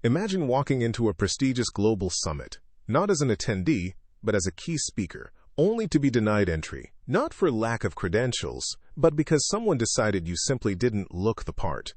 Imagine walking into a prestigious global summit, not as an attendee, but as a key speaker, only to be denied entry, not for lack of credentials, but because someone decided you simply didn't look the part.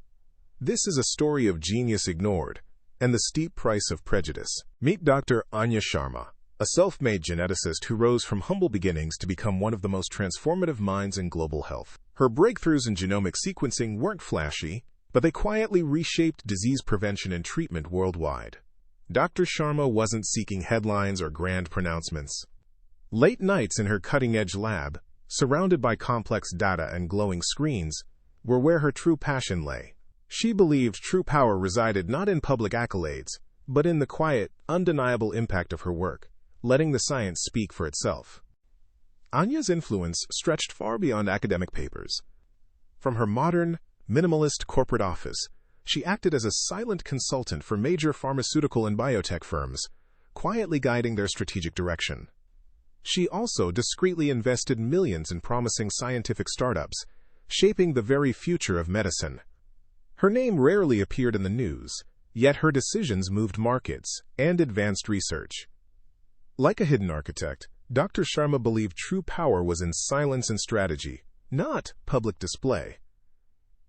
This is a story of genius ignored and the steep price of prejudice. Meet Dr. Anya Sharma, a self-made geneticist who rose from humble beginnings to become one of the most transformative minds in global health. Her breakthroughs in genomic sequencing weren't flashy, but they quietly reshaped disease prevention and treatment worldwide. Dr. Sharma wasn't seeking headlines or grand pronouncements. Late nights in her cutting-edge lab, surrounded by complex data and glowing screens, were where her true passion lay. She believed true power resided not in public accolades, but in the quiet, undeniable impact of her work, letting the science speak for itself. Anya's influence stretched far beyond academic papers. From her modern, minimalist corporate office, she acted as a silent consultant for major pharmaceutical and biotech firms, quietly guiding their strategic direction. She also discreetly invested millions in promising scientific startups, shaping the very future of medicine. Her name rarely appeared in the news, yet her decisions moved markets and advanced research. Like a hidden architect, Dr. Sharma believed true power was in silence and strategy, not public display.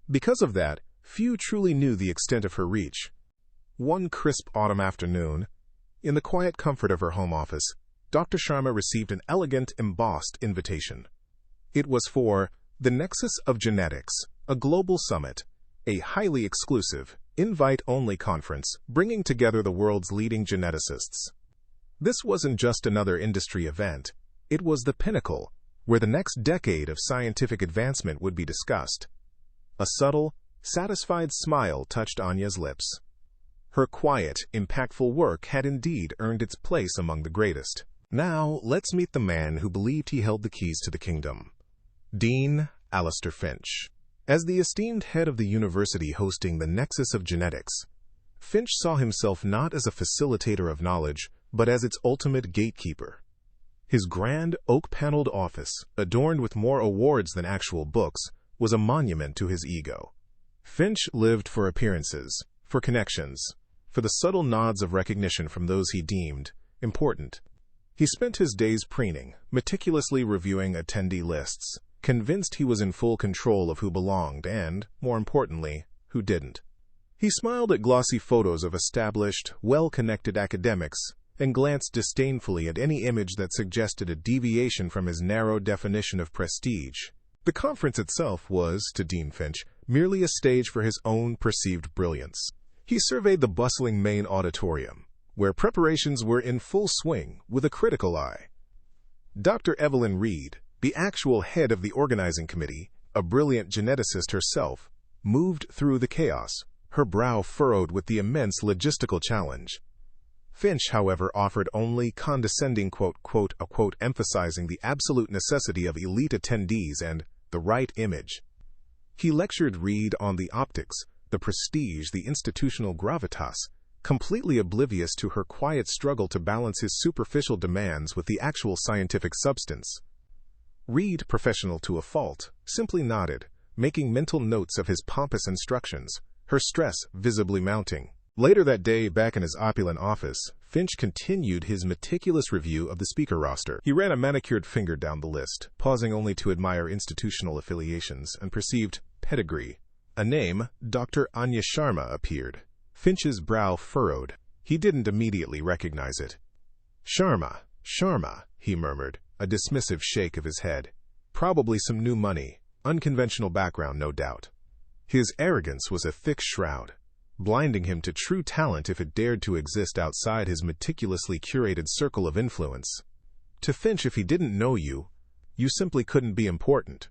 Because of that, few truly knew the extent of her reach. One crisp autumn afternoon, in the quiet comfort of her home office, Dr. Sharma received an elegant, embossed invitation. It was for the Nexus of Genetics, a global summit, a highly exclusive, invite-only conference bringing together the world's leading geneticists. This wasn't just another industry event. It was the pinnacle, where the next decade of scientific advancement would be discussed. A subtle, satisfied smile touched Anya's lips. Her quiet, impactful work had indeed earned its place among the greatest. Now, let's meet the man who believed he held the keys to the kingdom. Dean Alistair Finch. As the esteemed head of the university hosting the Nexus of Genetics, Finch saw himself not as a facilitator of knowledge, but as its ultimate gatekeeper. His grand, oak-paneled office, adorned with more awards than actual books, was a monument to his ego. Finch lived for appearances, for connections, for the subtle nods of recognition from those he deemed important. He spent his days preening, meticulously reviewing attendee lists, convinced he was in full control of who belonged and, more importantly, who didn't. He smiled at glossy photos of established, well-connected academics and glanced disdainfully at any image that suggested a deviation from his narrow definition of prestige. The conference itself was, to Dean Finch, merely a stage for his own perceived brilliance. He surveyed the bustling main auditorium, where preparations were in full swing, with a critical eye. Dr. Evelyn Reed, the actual head of the organizing committee, a brilliant geneticist herself, moved through the chaos, her brow furrowed with the immense logistical challenge. Finch, however, offered only condescending quote, emphasizing the absolute necessity of elite attendees and the right image. He lectured Reed on the optics, the prestige, the institutional gravitas, completely oblivious to her quiet struggle to balance his superficial demands with the actual scientific substance. Reed, professional to a fault, simply nodded, making mental notes of his pompous instructions, her stress visibly mounting. Later that day, back in his opulent office, Finch continued his meticulous review of the speaker roster. He ran a manicured finger down the list, pausing only to admire institutional affiliations and perceived pedigree. A name, Dr. Anya Sharma, appeared. Finch's brow furrowed. He didn't immediately recognize it. Sharma, he murmured, a dismissive shake of his head. Probably some new money, unconventional background, no doubt. His arrogance was a thick shroud, blinding him to true talent if it dared to exist outside his meticulously curated circle of influence. To Finch, if he didn't know you, you simply couldn't be important.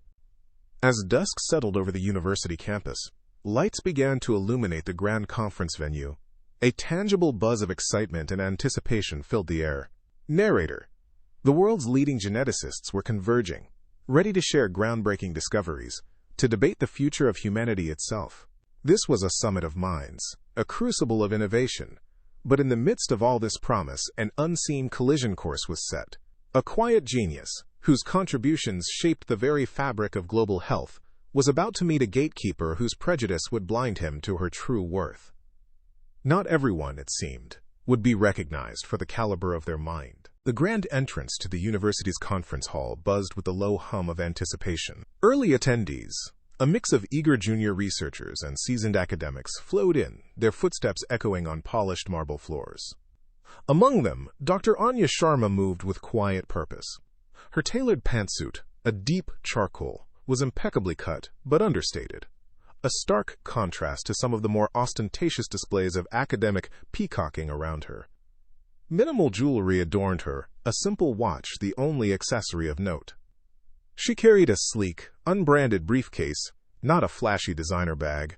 As dusk settled over the university campus, lights began to illuminate the grand conference venue. A tangible buzz of excitement and anticipation filled the air. Narrator. The world's leading geneticists were converging, ready to share groundbreaking discoveries, to debate the future of humanity itself. This was a summit of minds, a crucible of innovation. But in the midst of all this promise, an unseen collision course was set. A quiet genius, whose contributions shaped the very fabric of global health, was about to meet a gatekeeper whose prejudice would blind him to her true worth. Not everyone, it seemed, would be recognized for the caliber of their mind. The grand entrance to the university's conference hall buzzed with the low hum of anticipation. Early attendees, a mix of eager junior researchers and seasoned academics, flowed in, their footsteps echoing on polished marble floors. Among them, Dr. Anya Sharma moved with quiet purpose. Her tailored pantsuit, a deep charcoal, was impeccably cut but understated, a stark contrast to some of the more ostentatious displays of academic peacocking around her. Minimal jewelry adorned her, a simple watch the only accessory of note. She carried a sleek, unbranded briefcase, not a flashy designer bag.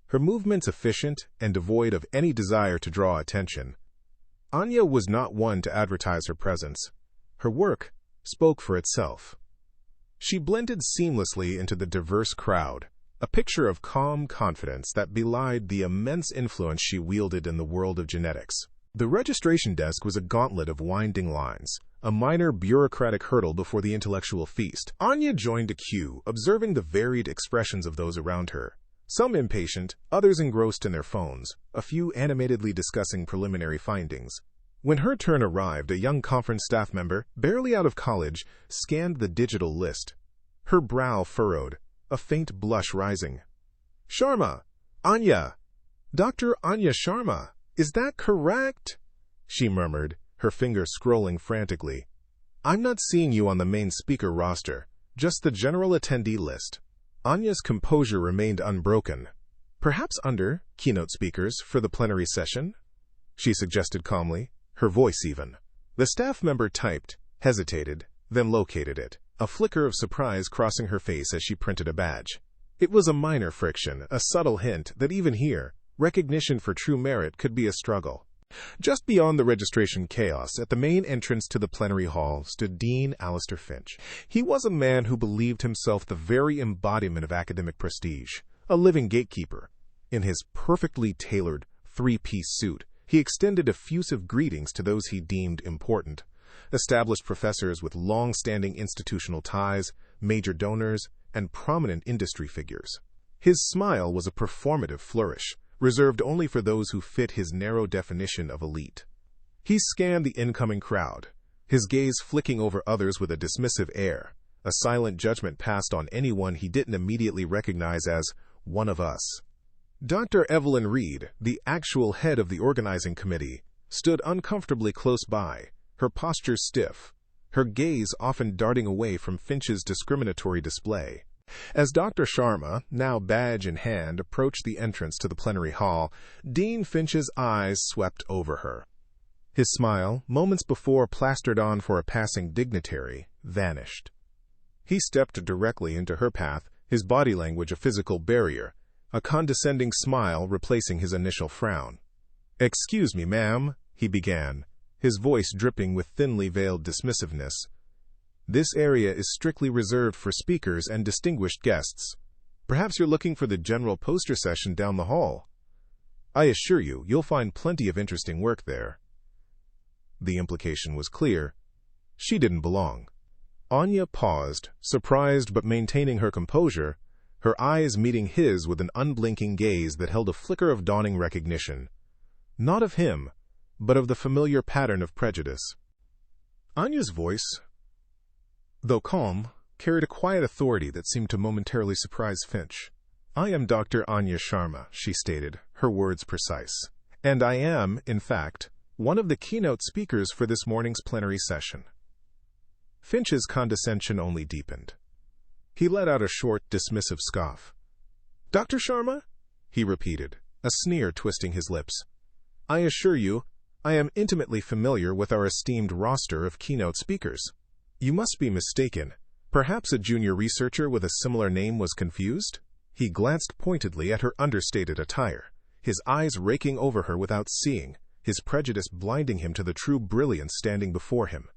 Her movements efficient and devoid of any desire to draw attention. Anya was not one to advertise her presence. Her work spoke for itself. She blended seamlessly into the diverse crowd, a picture of calm confidence that belied the immense influence she wielded in the world of genetics. The registration desk was a gauntlet of winding lines, a minor bureaucratic hurdle before the intellectual feast. Anya joined a queue, observing the varied expressions of those around her. Some impatient, others engrossed in their phones, a few animatedly discussing preliminary findings. When her turn arrived, a young conference staff member, barely out of college, scanned the digital list. Her brow furrowed, a faint blush rising. "Sharma! Anya! Dr. Anya Sharma! Is that correct?" she murmured, her finger scrolling frantically. "I'm not seeing you on the main speaker roster, just the general attendee list." Anya's composure remained unbroken. "Perhaps under keynote speakers for the plenary session?" she suggested calmly, her voice even. The staff member typed, hesitated, then located it, a flicker of surprise crossing her face as she printed a badge. It was a minor friction, a subtle hint that even here, recognition for true merit could be a struggle. Just beyond the registration chaos, at the main entrance to the plenary hall, stood Dean Alistair Finch. He was a man who believed himself the very embodiment of academic prestige, a living gatekeeper. In his perfectly tailored, three-piece suit, he extended effusive greetings to those he deemed important. Established professors with long-standing institutional ties, major donors, and prominent industry figures. His smile was a performative flourish, reserved only for those who fit his narrow definition of elite. He scanned the incoming crowd, his gaze flicking over others with a dismissive air, a silent judgment passed on anyone he didn't immediately recognize as one of us. Dr. Evelyn Reed, the actual head of the organizing committee, stood uncomfortably close by, her posture stiff, her gaze often darting away from Finch's discriminatory display. As Dr. Sharma, now badge in hand, approached the entrance to the plenary hall, Dean Finch's eyes swept over her. His smile, moments before plastered on for a passing dignitary, vanished. He stepped directly into her path, his body language a physical barrier, a condescending smile replacing his initial frown. "Excuse me, ma'am," he began, his voice dripping with thinly veiled dismissiveness. "This area is strictly reserved for speakers and distinguished guests. Perhaps you're looking for the general poster session down the hall. I assure you, you'll find plenty of interesting work there." The implication was clear. She didn't belong. Anya paused, surprised but maintaining her composure, her eyes meeting his with an unblinking gaze that held a flicker of dawning recognition. Not of him, but of the familiar pattern of prejudice. Anya's voice, though calm, carried a quiet authority that seemed to momentarily surprise Finch. "I am Dr. Anya Sharma," she stated, her words precise. "And I am, in fact, one of the keynote speakers for this morning's plenary session." Finch's condescension only deepened. He let out a short, dismissive scoff. "Dr. Sharma?" he repeated, a sneer twisting his lips. "I assure you, I am intimately familiar with our esteemed roster of keynote speakers." "You must be mistaken. Perhaps a junior researcher with a similar name was confused?" He glanced pointedly at her understated attire, his eyes raking over her without seeing, his prejudice blinding him to the true brilliance standing before him.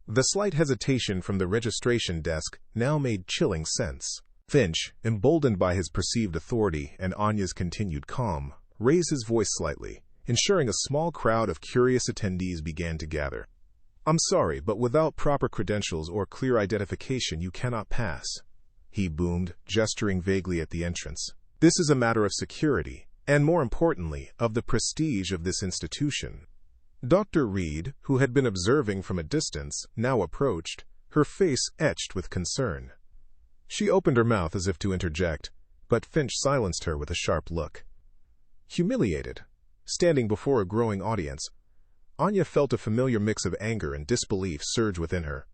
The slight hesitation from the registration desk now made chilling sense. Finch, emboldened by his perceived authority and Anya's continued calm, raised his voice slightly, ensuring a small crowd of curious attendees began to gather. "I'm sorry, but without proper credentials or clear identification you cannot pass," he boomed, gesturing vaguely at the entrance. "This is a matter of security. and more importantly, of the prestige of this institution. Dr. Reed, who had been observing from a distance, now approached, her face etched with concern. She opened her mouth as if to interject, but Finch silenced her with a sharp look. Humiliated, standing before a growing audience, Anya felt a familiar mix of anger and disbelief surge within her.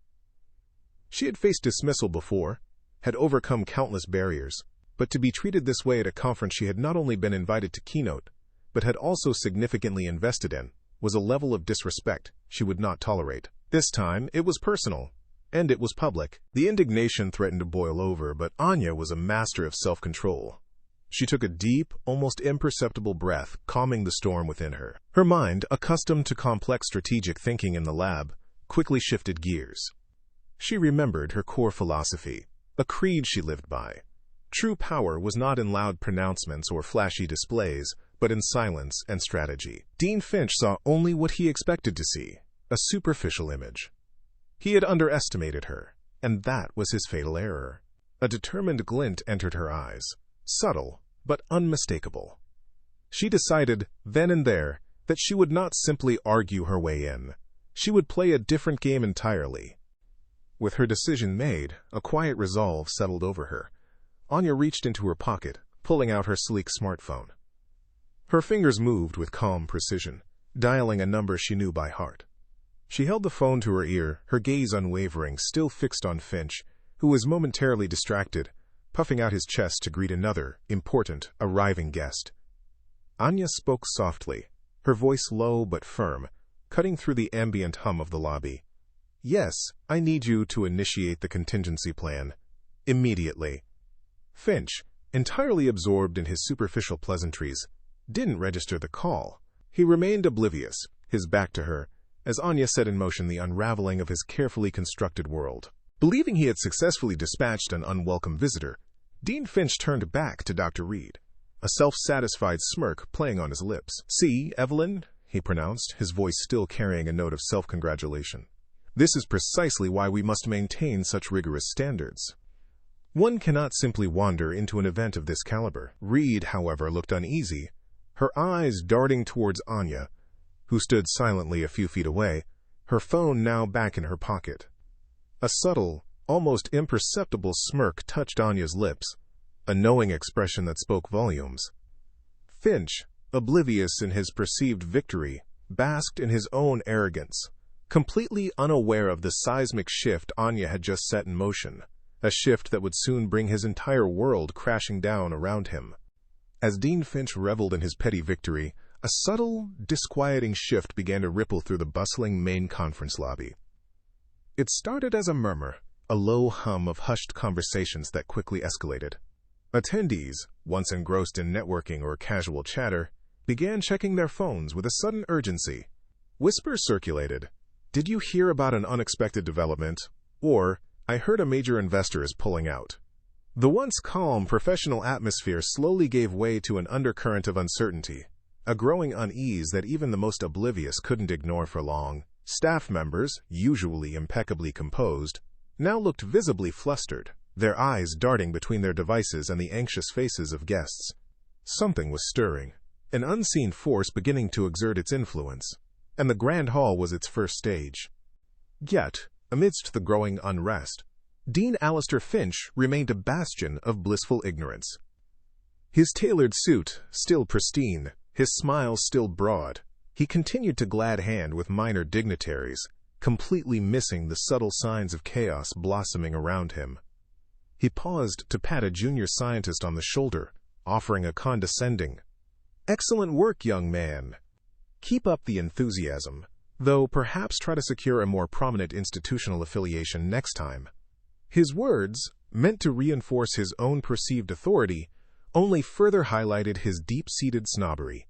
She had faced dismissal before, had overcome countless barriers, but to be treated this way at a conference she had not only been invited to keynote, but had also significantly invested in, was a level of disrespect she would not tolerate. This time, it was personal, and it was public. The indignation threatened to boil over, but Anya was a master of self-control. She took a deep, almost imperceptible breath, calming the storm within her. Her mind, accustomed to complex strategic thinking in the lab, quickly shifted gears. She remembered her core philosophy, a creed she lived by. True power was not in loud pronouncements or flashy displays, but in silence and strategy. Dean Finch saw only what he expected to see, a superficial image. He had underestimated her, and that was his fatal error. A determined glint entered her eyes, subtle but unmistakable. She decided, then and there, that she would not simply argue her way in. She would play a different game entirely. With her decision made, a quiet resolve settled over her. Anya reached into her pocket, pulling out her sleek smartphone. Her fingers moved with calm precision, dialing a number she knew by heart. She held the phone to her ear, her gaze unwavering, still fixed on Finch, who was momentarily distracted, puffing out his chest to greet another, important, arriving guest. Anya spoke softly, her voice low but firm, cutting through the ambient hum of the lobby. "Yes, I need you to initiate the contingency plan. Immediately." Finch, entirely absorbed in his superficial pleasantries, didn't register the call. He remained oblivious, his back to her, as Anya set in motion the unraveling of his carefully constructed world. Believing he had successfully dispatched an unwelcome visitor, Dean Finch turned back to Dr. Reed, a self-satisfied smirk playing on his lips. "See, Evelyn," he pronounced, his voice still carrying a note of self-congratulation. "This is precisely why we must maintain such rigorous standards. One cannot simply wander into an event of this caliber." Reed, however, looked uneasy, her eyes darting towards Anya, who stood silently a few feet away, her phone now back in her pocket. A subtle, almost imperceptible smirk touched Anya's lips, a knowing expression that spoke volumes. Finch, oblivious in his perceived victory, basked in his own arrogance, completely unaware of the seismic shift Anya had just set in motion, a shift that would soon bring his entire world crashing down around him. As Dean Finch reveled in his petty victory, a subtle, disquieting shift began to ripple through the bustling main conference lobby. It started as a murmur, a low hum of hushed conversations that quickly escalated. Attendees, once engrossed in networking or casual chatter, began checking their phones with a sudden urgency. Whispers circulated. "Did you hear about an unexpected development?" Or, "I heard a major investor is pulling out." The once calm, professional atmosphere slowly gave way to an undercurrent of uncertainty, a growing unease that even the most oblivious couldn't ignore for long. Staff members, usually impeccably composed, now looked visibly flustered, their eyes darting between their devices and the anxious faces of guests. Something was stirring, an unseen force beginning to exert its influence, and the grand hall was its first stage. Yet, amidst the growing unrest, Dean Alistair Finch remained a bastion of blissful ignorance. His tailored suit, still pristine, his smile still broad, he continued to glad hand with minor dignitaries, completely missing the subtle signs of chaos blossoming around him. He paused to pat a junior scientist on the shoulder, offering a condescending, "Excellent work, young man. Keep up the enthusiasm, though perhaps try to secure a more prominent institutional affiliation next time." His words, meant to reinforce his own perceived authority, only further highlighted his deep-seated snobbery.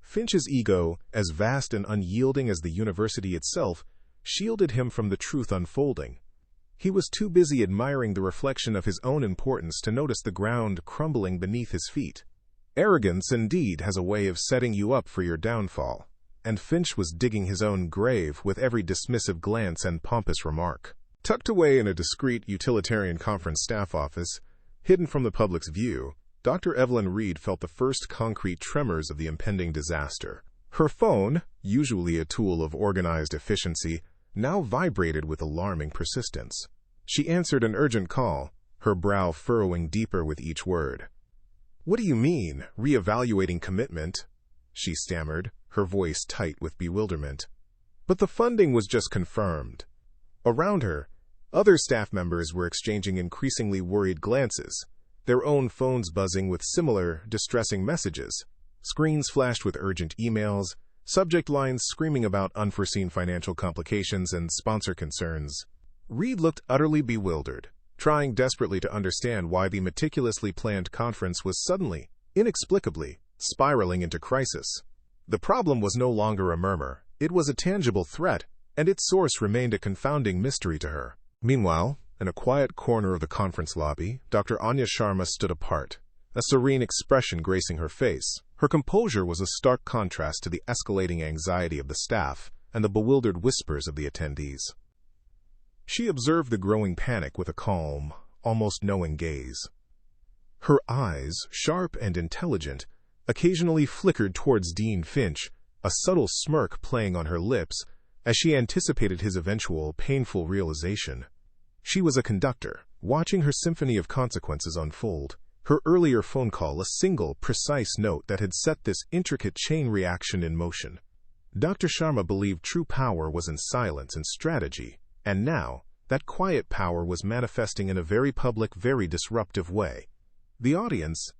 Finch's ego, as vast and unyielding as the university itself, shielded him from the truth unfolding. He was too busy admiring the reflection of his own importance to notice the ground crumbling beneath his feet. Arrogance, indeed, has a way of setting you up for your downfall, and Finch was digging his own grave with every dismissive glance and pompous remark. Tucked away in a discreet utilitarian conference staff office, hidden from the public's view, Dr. Evelyn Reed felt the first concrete tremors of the impending disaster. Her phone, usually a tool of organized efficiency, now vibrated with alarming persistence. She answered an urgent call, her brow furrowing deeper with each word. "What do you mean, reevaluating commitment?" she stammered, her voice tight with bewilderment. But the funding was just confirmed. Around her, other staff members were exchanging increasingly worried glances, their own phones buzzing with similar, distressing messages. Screens flashed with urgent emails, subject lines screaming about unforeseen financial complications and sponsor concerns. Reed looked utterly bewildered, trying desperately to understand why the meticulously planned conference was suddenly, inexplicably, spiraling into crisis. The problem was no longer a murmur, it was a tangible threat, and its source remained a confounding mystery to her. Meanwhile, in a quiet corner of the conference lobby, Dr. Anya Sharma stood apart, a serene expression gracing her face. Her composure was a stark contrast to the escalating anxiety of the staff and the bewildered whispers of the attendees. She observed the growing panic with a calm, almost knowing gaze. Her eyes, sharp and intelligent, occasionally flickered towards Dean Finch, a subtle smirk playing on her lips as she anticipated his eventual, painful realization. She was a conductor, watching her symphony of consequences unfold. Her earlier phone call a single, precise note that had set this intricate chain reaction in motion. Dr. Sharma believed true power was in silence and strategy, and now, that quiet power was manifesting in a very public, very disruptive way. The audience,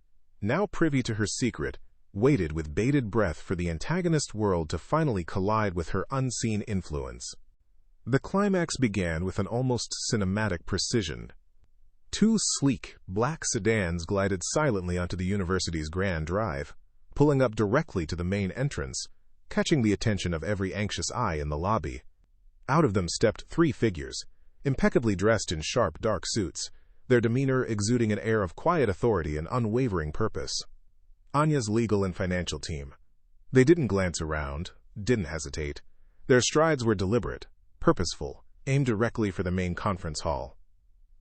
now privy to her secret, waited with bated breath for the antagonist world to finally collide with her unseen influence. The climax began with an almost cinematic precision. Two sleek, black sedans glided silently onto the university's grand drive, pulling up directly to the main entrance, catching the attention of every anxious eye in the lobby. Out of them stepped three figures, impeccably dressed in sharp, dark suits, their demeanor exuding an air of quiet authority and unwavering purpose. Anya's legal and financial team. They didn't glance around, didn't hesitate. Their strides were deliberate, purposeful, aimed directly for the main conference hall.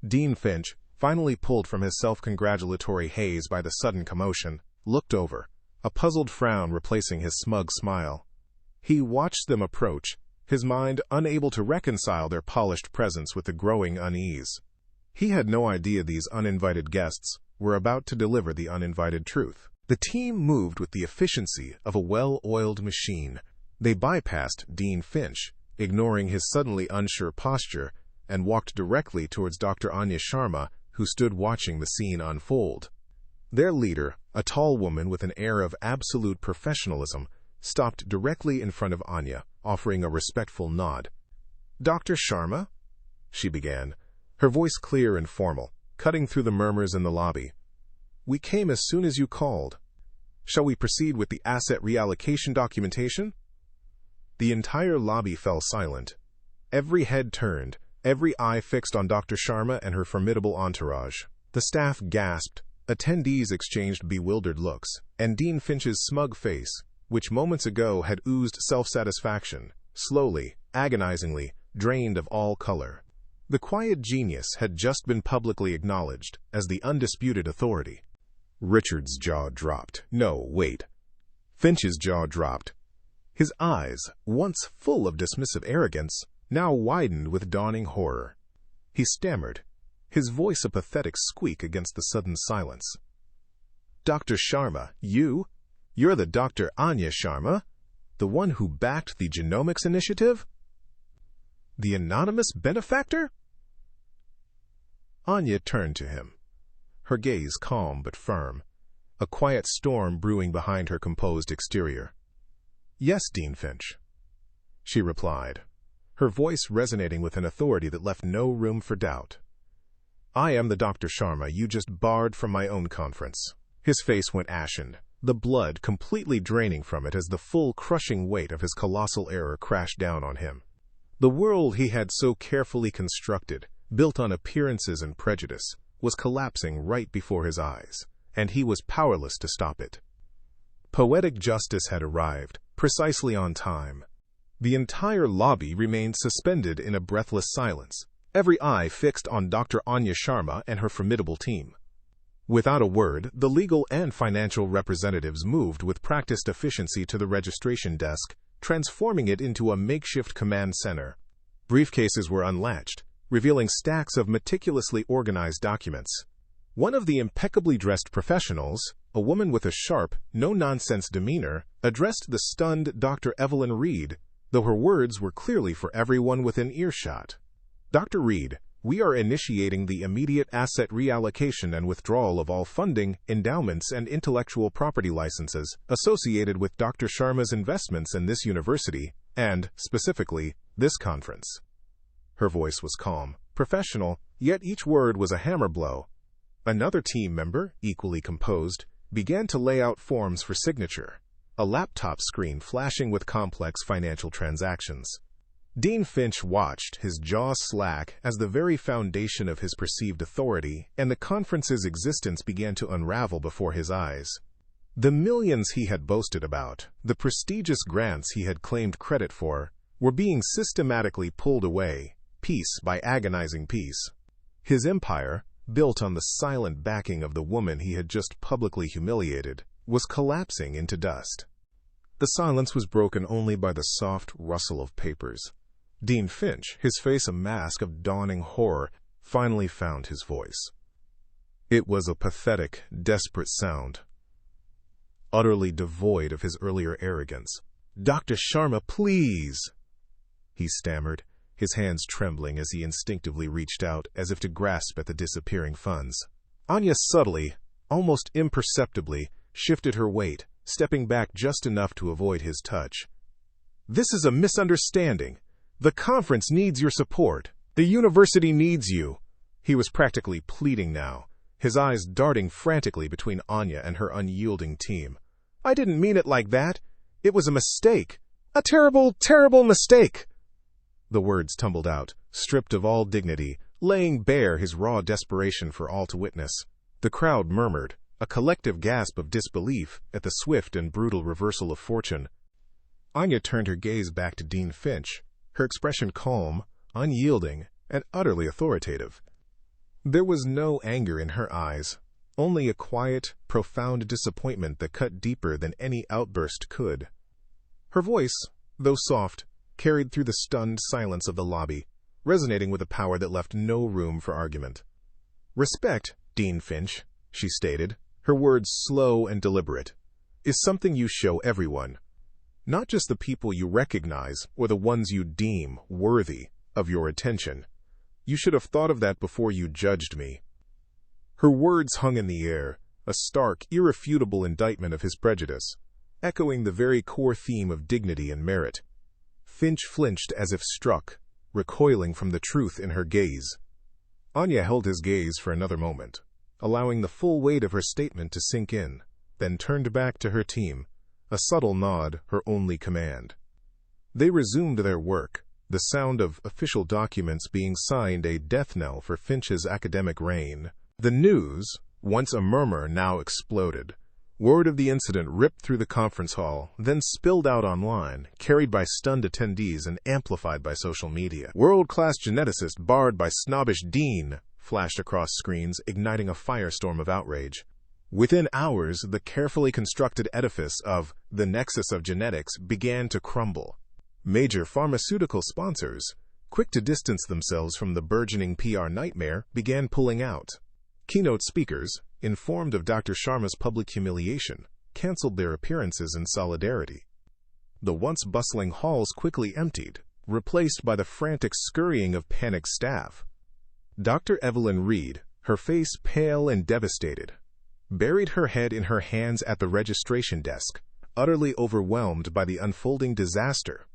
Dean Finch, finally pulled from his self-congratulatory haze by the sudden commotion, looked over, a puzzled frown replacing his smug smile. He watched them approach, his mind unable to reconcile their polished presence with the growing unease. He had no idea these uninvited guests were about to deliver the uninvited truth. The team moved with the efficiency of a well-oiled machine. They bypassed Dean Finch, ignoring his suddenly unsure posture, and walked directly towards Dr. Anya Sharma, who stood watching the scene unfold. Their leader, a tall woman with an air of absolute professionalism, stopped directly in front of Anya, offering a respectful nod. "Dr. Sharma?" she began, her voice clear and formal, cutting through the murmurs in the lobby. "We came as soon as you called. Shall we proceed with the asset reallocation documentation?" The entire lobby fell silent. Every head turned, every eye fixed on Dr. Sharma and her formidable entourage. The staff gasped, attendees exchanged bewildered looks, and Dean Finch's smug face, which moments ago had oozed self-satisfaction, slowly, agonizingly, drained of all color. The quiet genius had just been publicly acknowledged as the undisputed authority. Richard's jaw dropped. No, wait. Finch's jaw dropped. His eyes, once full of dismissive arrogance, now widened with dawning horror. He stammered, his voice a pathetic squeak against the sudden silence. "Dr. Sharma, you're the Dr. Anya Sharma, the one who backed the genomics initiative? The anonymous benefactor?" Anya turned to him, her gaze calm but firm, a quiet storm brewing behind her composed exterior. "Yes, Dean Finch," she replied, her voice resonating with an authority that left no room for doubt. "I am the Dr. Sharma you just barred from my own conference." His face went ashen, the blood completely draining from it as the full crushing weight of his colossal error crashed down on him. The world he had so carefully constructed, built on appearances and prejudice, was collapsing right before his eyes, and he was powerless to stop it. Poetic justice had arrived, precisely on time. The entire lobby remained suspended in a breathless silence, every eye fixed on Dr. Anya Sharma and her formidable team. Without a word, the legal and financial representatives moved with practiced efficiency to the registration desk, transforming it into a makeshift command center. Briefcases were unlatched, revealing stacks of meticulously organized documents. One of the impeccably dressed professionals, a woman with a sharp, no-nonsense demeanor, addressed the stunned Dr. Evelyn Reed, though her words were clearly for everyone within earshot. "Dr. Reed, we are initiating the immediate asset reallocation and withdrawal of all funding, endowments, and intellectual property licenses associated with Dr. Sharma's investments in this university, and, specifically, this conference." Her voice was calm, professional, yet each word was a hammer blow. Another team member, equally composed, began to lay out forms for signature, a laptop screen flashing with complex financial transactions. Dean Finch watched, his jaw slack, as the very foundation of his perceived authority and the conference's existence began to unravel before his eyes. The millions he had boasted about, the prestigious grants he had claimed credit for, were being systematically pulled away, piece by agonizing piece. His empire, built on the silent backing of the woman he had just publicly humiliated, was collapsing into dust. The silence was broken only by the soft rustle of papers. Dean Finch, his face a mask of dawning horror, finally found his voice. It was a pathetic, desperate sound, utterly devoid of his earlier arrogance. "Dr. Sharma, please," he stammered, his hands trembling as he instinctively reached out as if to grasp at the disappearing funds. Anya subtly, almost imperceptibly, shifted her weight, stepping back just enough to avoid his touch. "This is a misunderstanding. The conference needs your support. The university needs you." He was practically pleading now, his eyes darting frantically between Anya and her unyielding team. "I didn't mean it like that. It was a mistake. A terrible, terrible mistake." The words tumbled out, stripped of all dignity, laying bare his raw desperation for all to witness. The crowd murmured, a collective gasp of disbelief at the swift and brutal reversal of fortune. Anya turned her gaze back to Dean Finch, her expression calm, unyielding, and utterly authoritative. There was no anger in her eyes, only a quiet, profound disappointment that cut deeper than any outburst could. Her voice, though soft, carried through the stunned silence of the lobby, resonating with a power that left no room for argument. "Respect, Dean Finch," she stated, her words slow and deliberate, "is something you show everyone, not just the people you recognize or the ones you deem worthy of your attention. You should have thought of that before you judged me." Her words hung in the air, a stark, irrefutable indictment of his prejudice, echoing the very core theme of dignity and merit. Finch flinched as if struck, recoiling from the truth in her gaze. Anya held his gaze for another moment, allowing the full weight of her statement to sink in, then turned back to her team, a subtle nod her only command. They resumed their work, the sound of official documents being signed a death knell for Finch's academic reign. The news, once a murmur, now exploded. Word of the incident ripped through the conference hall, then spilled out online, carried by stunned attendees and amplified by social media. "World-class geneticist barred by snobbish dean," flashed across screens, igniting a firestorm of outrage. Within hours, the carefully constructed edifice of the nexus of genetics began to crumble. Major pharmaceutical sponsors, quick to distance themselves from the burgeoning PR nightmare, began pulling out. Keynote speakers, informed of Dr. Sharma's public humiliation, canceled their appearances in solidarity. The once bustling halls quickly emptied, replaced by the frantic scurrying of panicked staff. Dr. Evelyn Reed, her face pale and devastated, buried her head in her hands at the registration desk, utterly overwhelmed by the unfolding disaster.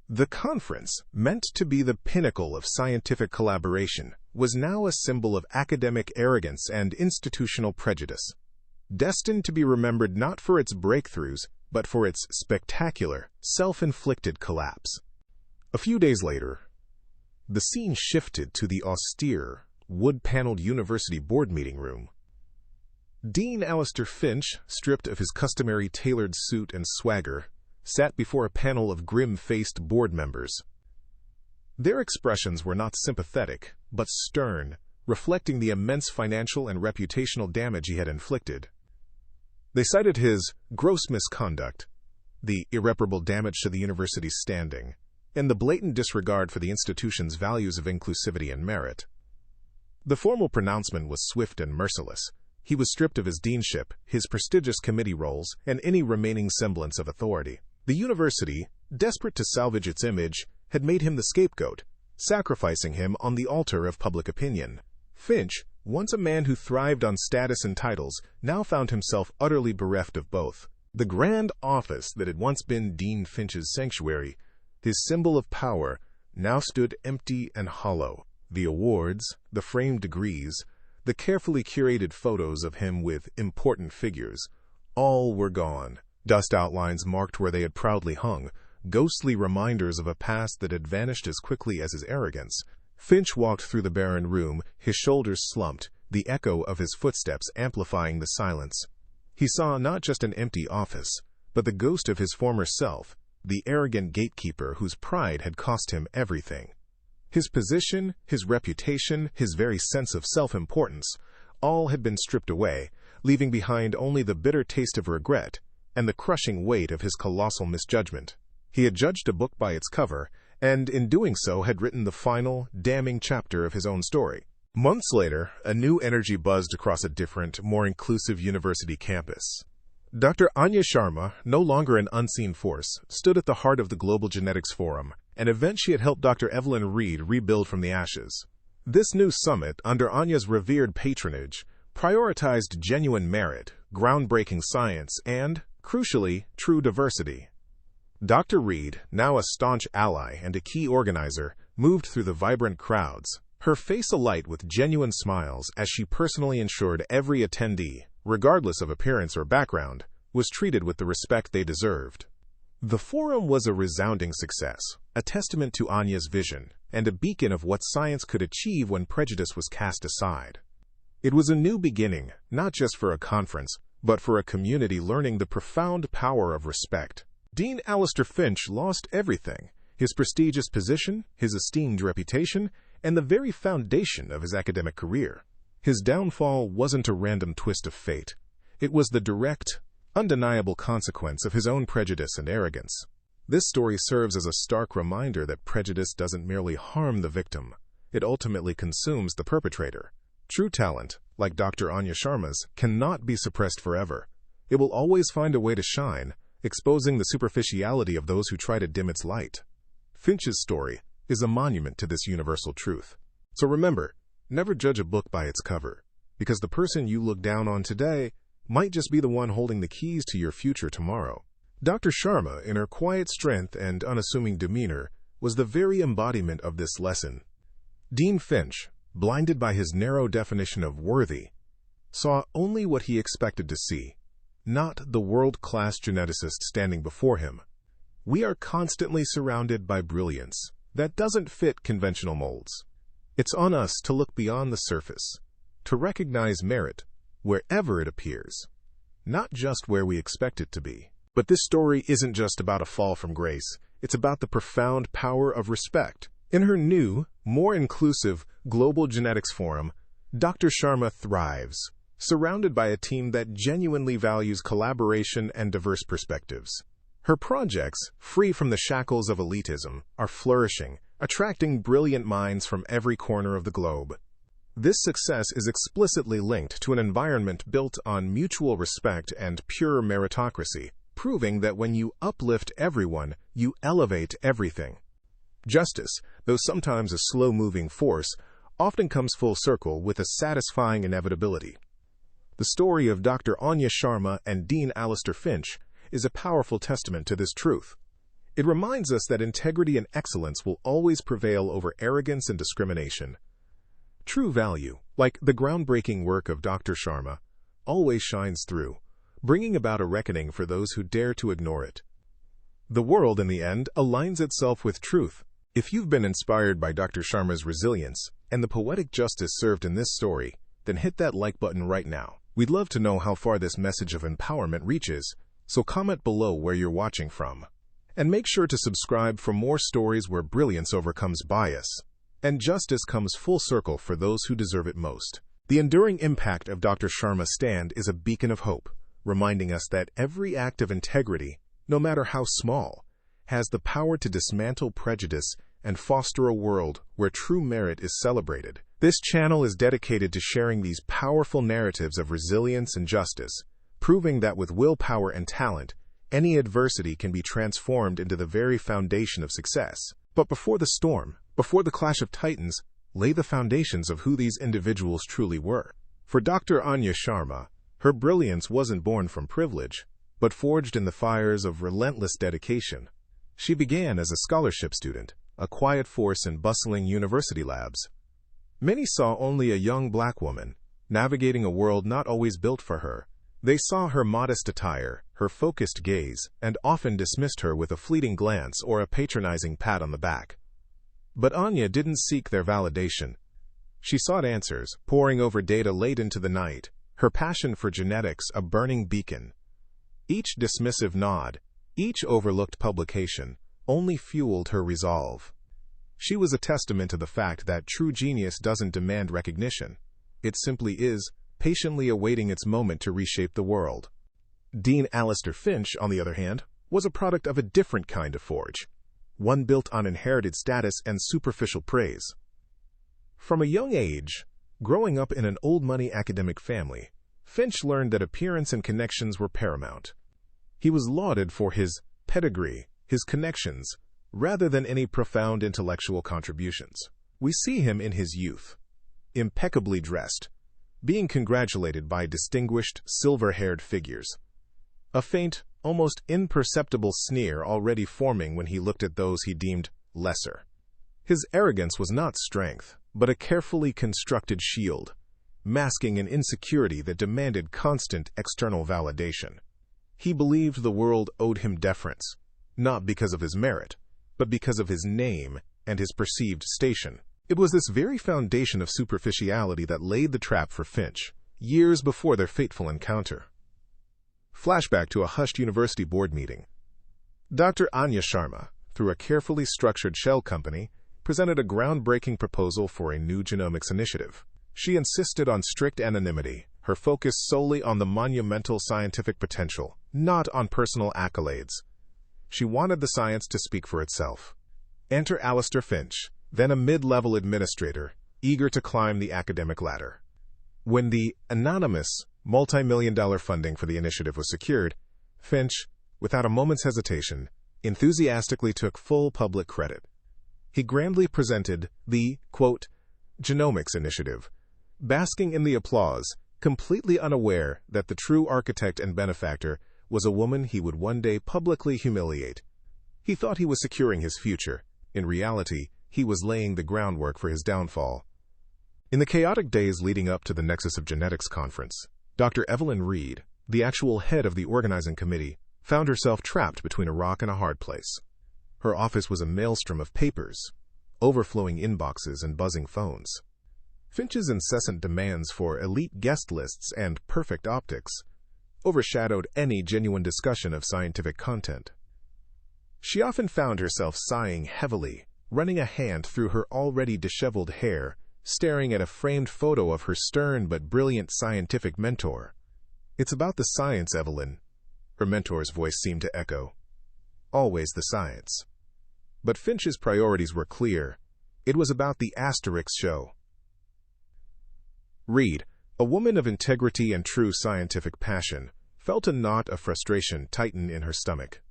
The conference, meant to be the pinnacle of scientific collaboration, was now a symbol of academic arrogance and institutional prejudice, destined to be remembered not for its breakthroughs, but for its spectacular, self-inflicted collapse. A few days later, the scene shifted to the austere, wood-paneled university board meeting room. Dean Alistair Finch, stripped of his customary tailored suit and swagger, sat before a panel of grim-faced board members. Their expressions were not sympathetic, but stern, reflecting the immense financial and reputational damage he had inflicted. They cited his gross misconduct, the irreparable damage to the university's standing, and the blatant disregard for the institution's values of inclusivity and merit. The formal pronouncement was swift and merciless. He was stripped of his deanship, his prestigious committee roles, and any remaining semblance of authority. The university, desperate to salvage its image, had made him the scapegoat, sacrificing him on the altar of public opinion. Finch, once a man who thrived on status and titles, now found himself utterly bereft of both. The grand office that had once been Dean Finch's sanctuary, his symbol of power, now stood empty and hollow. The awards, the framed degrees, the carefully curated photos of him with important figures, all were gone. Dust outlines marked where they had proudly hung, ghostly reminders of a past that had vanished as quickly as his arrogance. Finch walked through the barren room, his shoulders slumped, the echo of his footsteps amplifying the silence. He saw not just an empty office, but the ghost of his former self, the arrogant gatekeeper whose pride had cost him everything. His position, his reputation, his very sense of self-importance, all had been stripped away, leaving behind only the bitter taste of regret and the crushing weight of his colossal misjudgment. He had judged a book by its cover, and in doing so had written the final, damning chapter of his own story. Months later, a new energy buzzed across a different, more inclusive university campus. Dr. Anya Sharma, no longer an unseen force, stood at the heart of the Global Genetics Forum, an event she had helped Dr. Evelyn Reed rebuild from the ashes. This new summit, under Anya's revered patronage, prioritized genuine merit, groundbreaking science, and, crucially, true diversity. Dr. Reed, now a staunch ally and a key organizer, moved through the vibrant crowds, her face alight with genuine smiles as she personally ensured every attendee, regardless of appearance or background, was treated with the respect they deserved. The forum was a resounding success, a testament to Anya's vision, and a beacon of what science could achieve when prejudice was cast aside. It was a new beginning, not just for a conference, but for a community learning the profound power of respect. Dean Alistair Finch lost everything: his prestigious position, his esteemed reputation, and the very foundation of his academic career. His downfall wasn't a random twist of fate. It was the direct, undeniable consequence of his own prejudice and arrogance. This story serves as a stark reminder that prejudice doesn't merely harm the victim, it ultimately consumes the perpetrator. True talent, like Dr. Anya Sharma's, cannot be suppressed forever. It will always find a way to shine, exposing the superficiality of those who try to dim its light. Finch's story is a monument to this universal truth. So remember, never judge a book by its cover, because the person you look down on today might just be the one holding the keys to your future tomorrow. Dr. Sharma, in her quiet strength and unassuming demeanor, was the very embodiment of this lesson. Dean Finch, blinded by his narrow definition of worthy, saw only what he expected to see, not the world-class geneticist standing before him. We are constantly surrounded by brilliance that doesn't fit conventional molds. It's on us to look beyond the surface, to recognize merit wherever it appears, not just where we expect it to be. But this story isn't just about a fall from grace, it's about the profound power of respect. In her new, more inclusive Global Genetics Forum, Dr. Sharma thrives, surrounded by a team that genuinely values collaboration and diverse perspectives. Her projects, free from the shackles of elitism, are flourishing, attracting brilliant minds from every corner of the globe. This success is explicitly linked to an environment built on mutual respect and pure meritocracy, proving that when you uplift everyone, you elevate everything. Justice, though sometimes a slow-moving force, often comes full circle with a satisfying inevitability. The story of Dr. Anya Sharma and Dean Alistair Finch is a powerful testament to this truth. It reminds us that integrity and excellence will always prevail over arrogance and discrimination. True value, like the groundbreaking work of Dr. Sharma, always shines through, bringing about a reckoning for those who dare to ignore it. The world, in the end, aligns itself with truth. If you've been inspired by Dr. Sharma's resilience and the poetic justice served in this story, then hit that like button right now. We'd love to know how far this message of empowerment reaches, so comment below where you're watching from. And make sure to subscribe for more stories where brilliance overcomes bias. And justice comes full circle for those who deserve it most. The enduring impact of Dr. Sharma's stand is a beacon of hope, reminding us that every act of integrity, no matter how small, has the power to dismantle prejudice and foster a world where true merit is celebrated. This channel is dedicated to sharing these powerful narratives of resilience and justice, proving that with willpower and talent, any adversity can be transformed into the very foundation of success. But before the storm, before the clash of titans, lay the foundations of who these individuals truly were. For Dr. Anya Sharma, her brilliance wasn't born from privilege, but forged in the fires of relentless dedication. She began as a scholarship student, a quiet force in bustling university labs. Many saw only a young black woman, navigating a world not always built for her. They saw her modest attire, her focused gaze, and often dismissed her with a fleeting glance or a patronizing pat on the back. But Anya didn't seek their validation. She sought answers, poring over data late into the night, her passion for genetics a burning beacon. Each dismissive nod, each overlooked publication, only fueled her resolve. She was a testament to the fact that true genius doesn't demand recognition. It simply is, patiently awaiting its moment to reshape the world. Dean Alistair Finch, on the other hand, was a product of a different kind of forge, one built on inherited status and superficial praise. From a young age, growing up in an old-money academic family, Finch learned that appearance and connections were paramount. He was lauded for his pedigree, his connections, rather than any profound intellectual contributions. We see him in his youth, impeccably dressed, being congratulated by distinguished, silver-haired figures. A faint, almost imperceptible sneer already forming when he looked at those he deemed lesser. His arrogance was not strength, but a carefully constructed shield, masking an insecurity that demanded constant external validation. He believed the world owed him deference, not because of his merit, but because of his name and his perceived station. It was this very foundation of superficiality that laid the trap for Finch, years before their fateful encounter. Flashback to a hushed university board meeting. Dr. Anya Sharma, through a carefully structured shell company, presented a groundbreaking proposal for a new genomics initiative. She insisted on strict anonymity, her focus solely on the monumental scientific potential, not on personal accolades. She wanted the science to speak for itself. Enter Alistair Finch, then a mid-level administrator, eager to climb the academic ladder. When the anonymous, multi-million-dollar funding for the initiative was secured, Finch, without a moment's hesitation, enthusiastically took full public credit. He grandly presented the, quote, genomics initiative, basking in the applause, completely unaware that the true architect and benefactor was a woman he would one day publicly humiliate. He thought he was securing his future. In reality, he was laying the groundwork for his downfall. In the chaotic days leading up to the Nexus of Genetics conference, Dr. Evelyn Reed, the actual head of the organizing committee, found herself trapped between a rock and a hard place. Her office was a maelstrom of papers, overflowing inboxes and buzzing phones. Finch's incessant demands for elite guest lists and perfect optics overshadowed any genuine discussion of scientific content. She often found herself sighing heavily, running a hand through her already disheveled hair, staring at a framed photo of her stern but brilliant scientific mentor. "It's about the science, Evelyn," her mentor's voice seemed to echo. "Always the science." But Finch's priorities were clear. It was about the asterisk show. Reed, a woman of integrity and true scientific passion, felt a knot of frustration tighten in her stomach.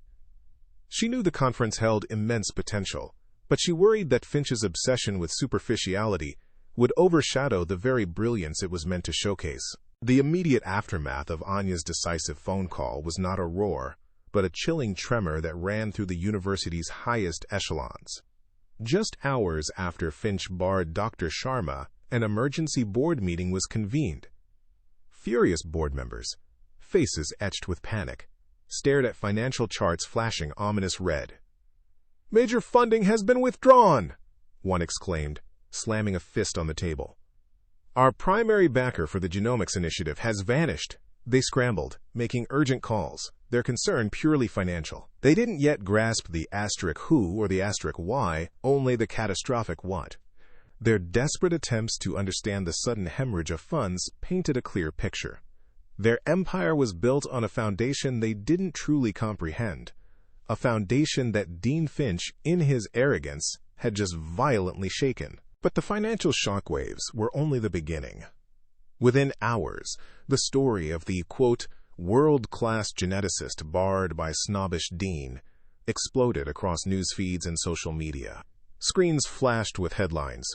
She knew the conference held immense potential, but she worried that Finch's obsession with superficiality would overshadow the very brilliance it was meant to showcase. The immediate aftermath of Anya's decisive phone call was not a roar, but a chilling tremor that ran through the university's highest echelons. Just hours after Finch barred Dr. Sharma, an emergency board meeting was convened. Furious board members, faces etched with panic, stared at financial charts flashing ominous red. "Major funding has been withdrawn," one exclaimed, slamming a fist on the table. "Our primary backer for the genomics initiative has vanished." They scrambled, making urgent calls, their concern purely financial. They didn't yet grasp the asterisk who or the asterisk why, only the catastrophic what. Their desperate attempts to understand the sudden hemorrhage of funds painted a clear picture. Their empire was built on a foundation they didn't truly comprehend, a foundation that Dean Finch, in his arrogance, had just violently shaken. But the financial shockwaves were only the beginning. Within hours, the story of the, quote, world-class geneticist barred by snobbish Dean exploded across news feeds and social media. Screens flashed with headlines: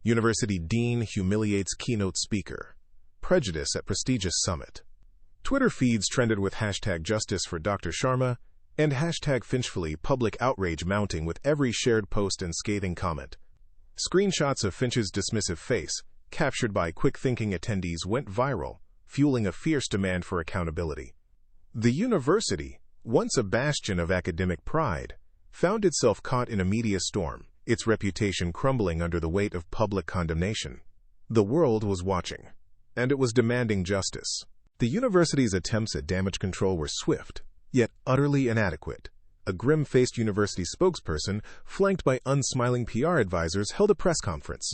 University Dean humiliates keynote speaker. Prejudice at prestigious summit. Twitter feeds trended with hashtag justice for Dr. Sharma and hashtag Finchfully, public outrage mounting with every shared post and scathing comment. Screenshots of Finch's dismissive face, captured by quick-thinking attendees, went viral, fueling a fierce demand for accountability. The university, once a bastion of academic pride, found itself caught in a media storm, its reputation crumbling under the weight of public condemnation. The world was watching, and it was demanding justice. The university's attempts at damage control were swift, yet utterly inadequate. A grim-faced university spokesperson, flanked by unsmiling PR advisors, held a press conference.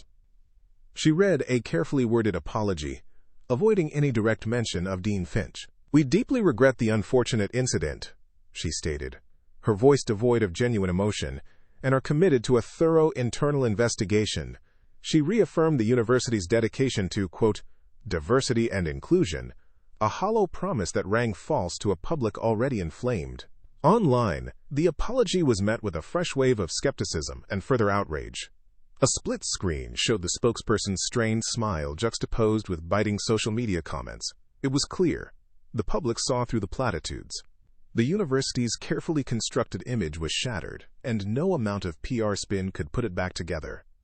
She read a carefully worded apology, avoiding any direct mention of Dean Finch. "We deeply regret the unfortunate incident," she stated, her voice devoid of genuine emotion, "and are committed to a thorough internal investigation." She reaffirmed the university's dedication to, quote, diversity and inclusion, a hollow promise that rang false to a public already inflamed. Online, the apology was met with a fresh wave of skepticism and further outrage. A split screen showed the spokesperson's strained smile juxtaposed with biting social media comments. It was clear. The public saw through the platitudes. The university's carefully constructed image was shattered, and no amount of PR spin could put it back together.